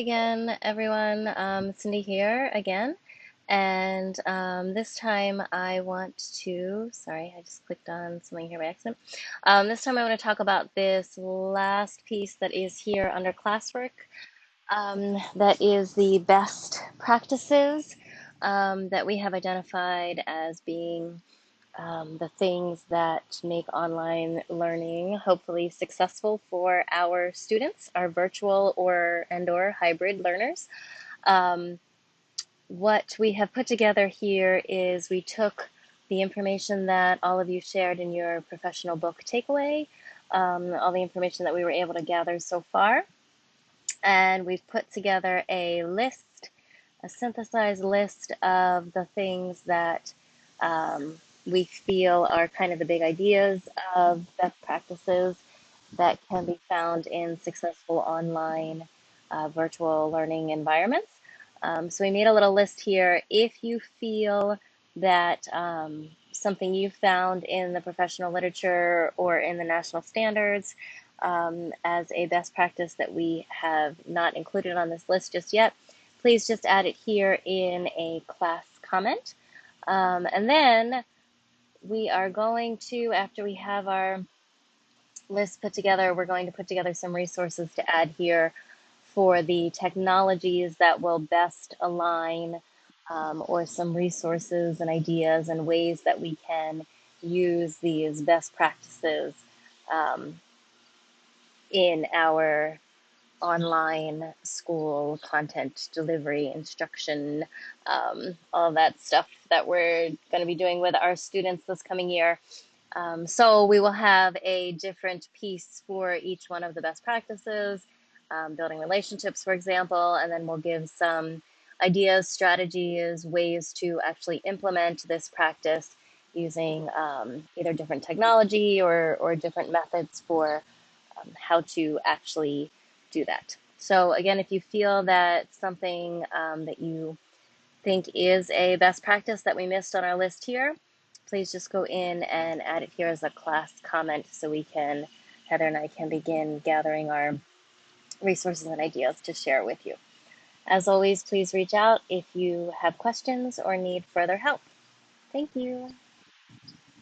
Again, everyone. Cindy here again. And this time I want to, sorry, I just clicked on something here by accident. This time I want to talk about this last piece that is here under classwork. That is the best practices that we have identified as being the things that make online learning hopefully successful for our students, our virtual or hybrid learners. Um, what we have put together here is we took the information that all of you shared in your professional book takeaway, all the information that we were able to gather so far, and we've put together a list, a synthesized list of the things that we feel are kind of the big ideas of best practices that can be found in successful online virtual learning environments. So we made a little list here. If you feel that something you found in the professional literature or in the national standards as a best practice that we have not included on this list just yet, please just add it here in a class comment. And then we are going to, after we have our list put together, we're going to put together some resources to add here for the technologies that will best align, or some resources and ideas and ways that we can use these best practices um, in our online school content delivery, instruction, all that stuff that we're going to be doing with our students this coming year. So we will have a different piece for each one of the best practices, building relationships, for example, and then we'll give some ideas, strategies, ways to actually implement this practice using either different technology or different methods for how to actually do that. So again, if you feel that something that you think is a best practice that we missed on our list here, please just go in and add it here as a class comment so we can, Heather and I can begin gathering our resources and ideas to share with you. As always, please reach out if you have questions or need further help. Thank you.